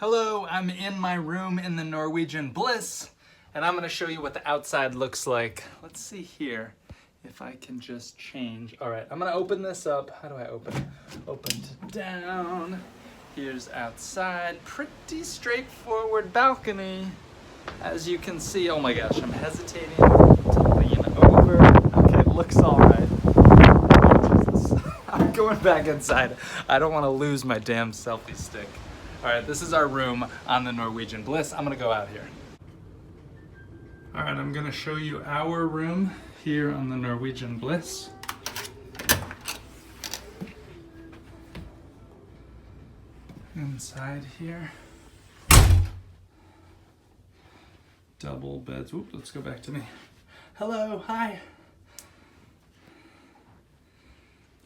Hello, I'm in my room in the Norwegian Bliss, and I'm gonna show you what the outside looks like. Let's see here if I can just change. All right, I'm gonna open this up. How do I open? Open to down. Here's outside. Pretty straightforward balcony. As you can see, oh my gosh, I'm hesitating to lean over. Okay, looks all right. Oh, Jesus. I'm going back inside. I don't wanna lose my damn selfie stick. All right, this is our room on the Norwegian Bliss. I'm gonna go out here. All right, I'm gonna show you our room here on the Norwegian Bliss. Inside here. Double beds. Oop, let's go back to me. Hello, hi.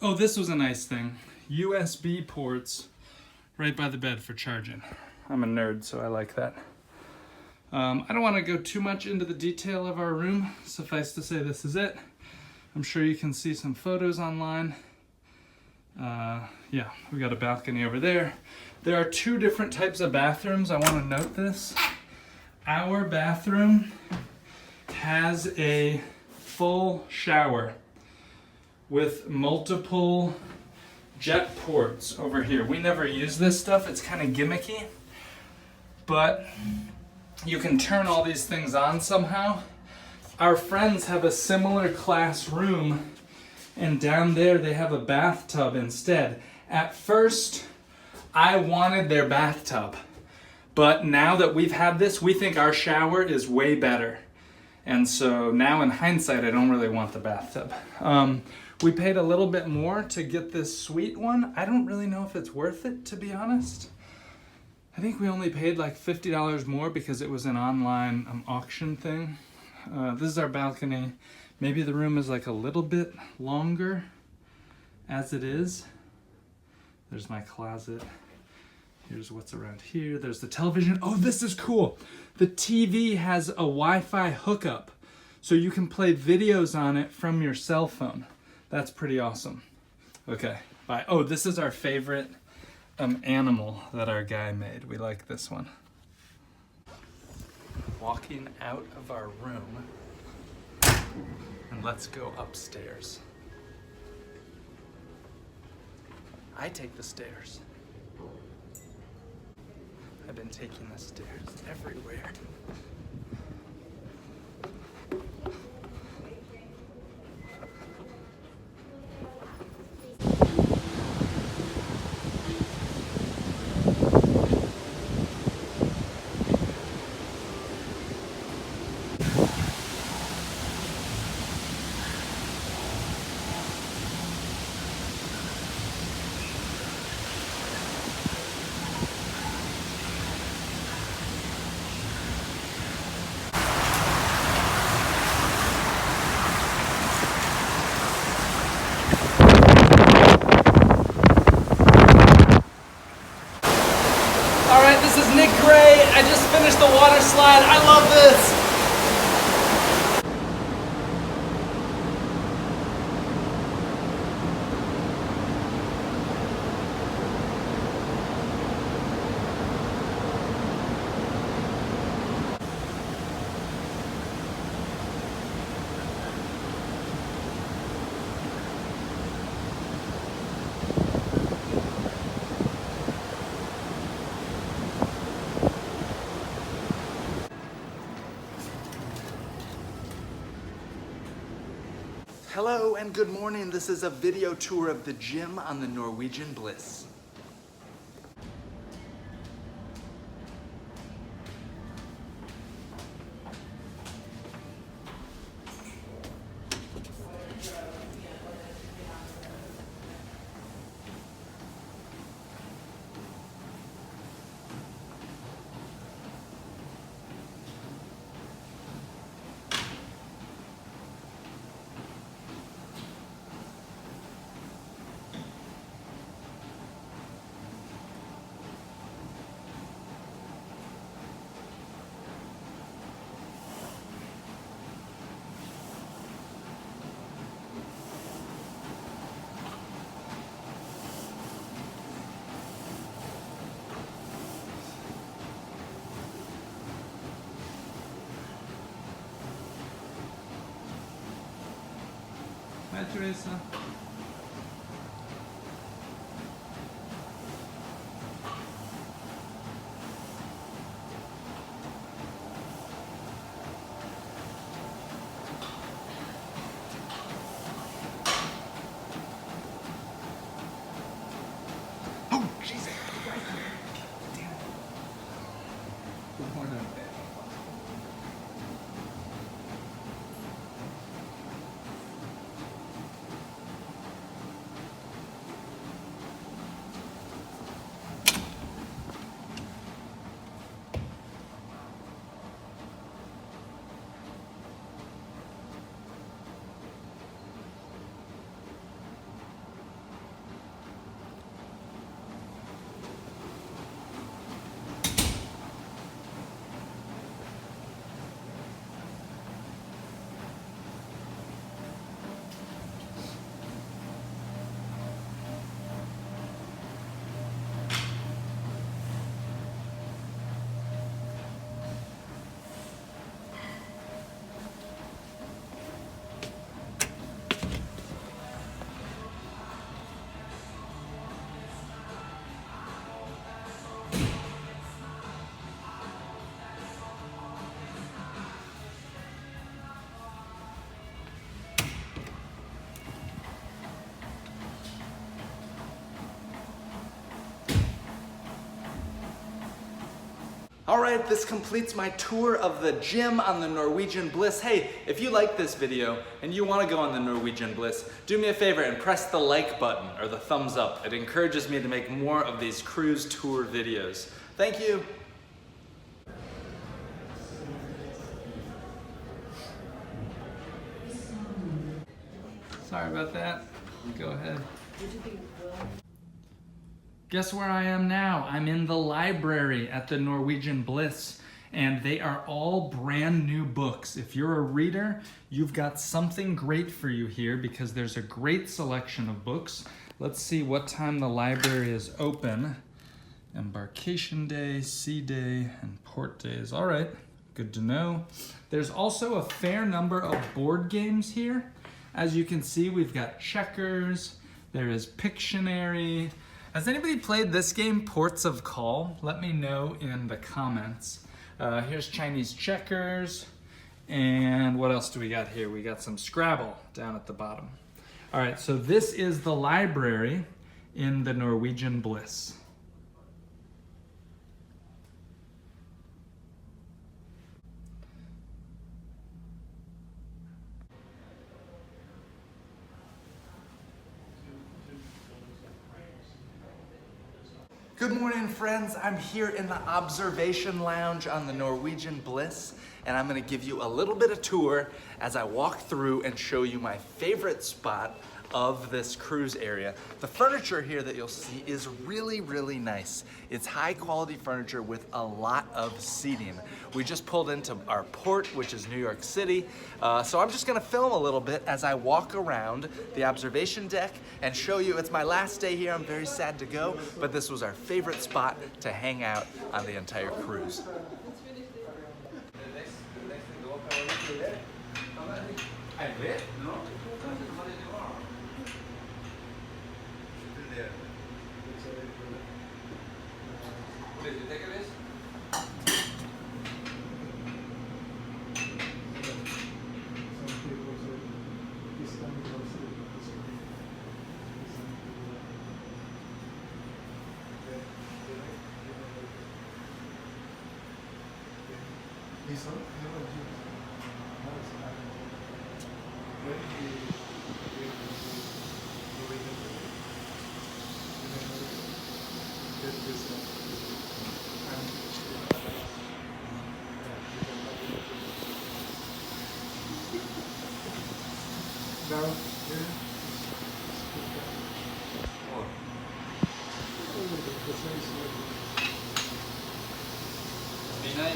Oh, this was a nice thing. USB ports right by the bed for charging. I'm a nerd, so I like that. I don't want to go too much into the detail of our room. Suffice to say, this is it. I'm sure you can see some photos online. Yeah, we got a balcony over there. There are two different types of bathrooms. I want to note this. Our bathroom has a full shower with multiple jet ports over here. We never use this stuff. It's kind of gimmicky, but you can turn all these things on somehow. Our friends have a similar class room, and down there they have a bathtub instead. At first, I wanted their bathtub, but now that we've had this, we think our shower is way better. And so now in hindsight, I don't really want the bathtub. We paid a little bit more to get this suite one. I don't really know if it's worth it, to be honest. I think we only paid like $50 more because it was an online auction thing. This is our balcony. Maybe the room is like a little bit longer as it is. There's my closet. Here's what's around here. There's the television. Oh, this is cool. The TV has a Wi-Fi hookup, so you can play videos on it from your cell phone. That's pretty awesome. Okay, bye. Oh, this is our favorite animal that our guy made. We like this one. Walking out of our room, and let's go upstairs. I take the stairs. I've been taking the stairs everywhere. This is Nick Gray. I just finished the water slide. I love this. Hello and good morning. This is a video tour of the gym on the Norwegian Bliss. Teresa. Oh, Jesus. Damn it. Good morning. All right, this completes my tour of the gym on the Norwegian Bliss. Hey, if you like this video and you want to go on the Norwegian Bliss, do me a favor and press the like button or the thumbs up. It encourages me to make more of these cruise tour videos. Thank you. Sorry about that. Go ahead. Guess where I am now? I'm in the library at the Norwegian Bliss, and they are all brand new books. If you're a reader, you've got something great for you here because there's a great selection of books. Let's see what time the library is open. Embarkation day, sea day, and port days. All right, good to know. There's also a fair number of board games here. As you can see, we've got checkers, there is Pictionary. Has anybody played this game, Ports of Call? Let me know in the comments. Here's Chinese checkers, and what else do we got here? We got some Scrabble down at the bottom. All right, so this is the library in the Norwegian Bliss. Good morning, friends. I'm here in the observation lounge on the Norwegian Bliss, and I'm gonna give you a little bit of tour as I walk through and show you my favorite spot of this cruise area. The furniture here that you'll see is really, really nice. It's high quality furniture with a lot of seating. We just pulled into our port, which is New York City. So I'm just gonna film a little bit as I walk around the observation deck and show you. It's my last day here. I'm very sad to go, but this was our favorite spot to hang out on the entire cruise.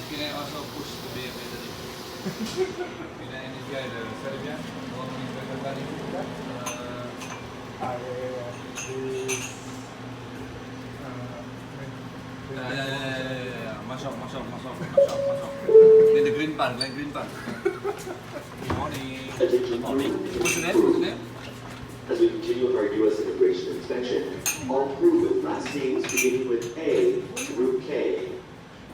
Can I also push the beer better? Can I initiate the Serbian? Masuk. In the green part, like green part. Good morning. Good morning. What's your name? As we continue with our U.S. immigration inspection, all crew with last names beginning with A through K.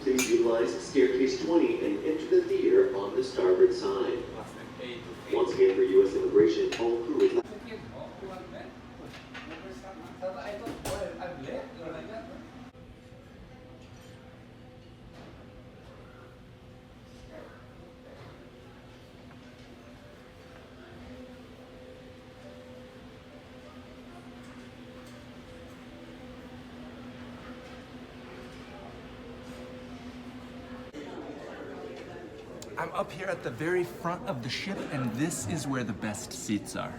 Please utilize staircase 20 and enter the theater on the starboard side. Once again, for U.S. immigration, all crew with last I'm up here at the very front of the ship, and this is where the best seats are.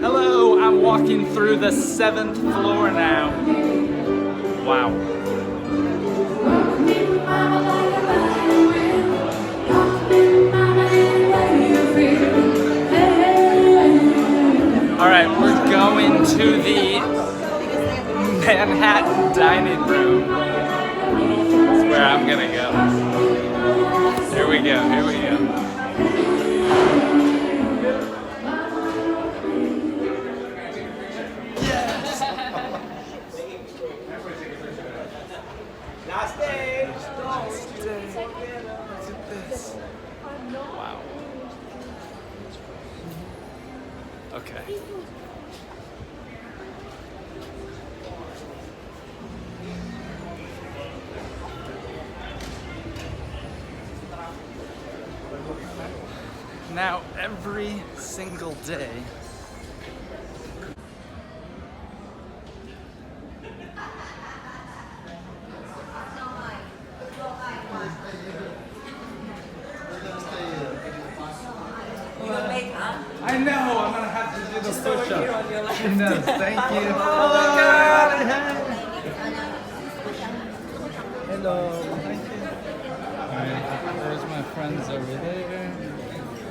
Hello, I'm walking through the 7th floor now. Wow. All right, we're going to the Manhattan dining room. That's where I'm gonna go. Here we go, here we go. Last day. Look at this. Wow. Okay. Now, every single day, I know, I'm gonna have to do the push-up. She knows, thank you. Oh my God! Hello. Thank you. Alright, there's my friends over there.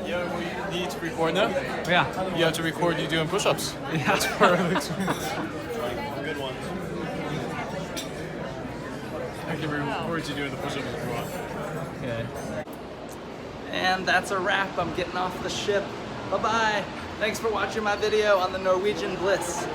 Yeah, we need to record now. Yeah. You have to record you doing push-ups. Yeah. That's part of the experience. good one. I can record you doing the push-ups if you want. Okay. And that's a wrap. I'm getting off the ship. Bye-bye. Thanks for watching my video on the Norwegian Bliss.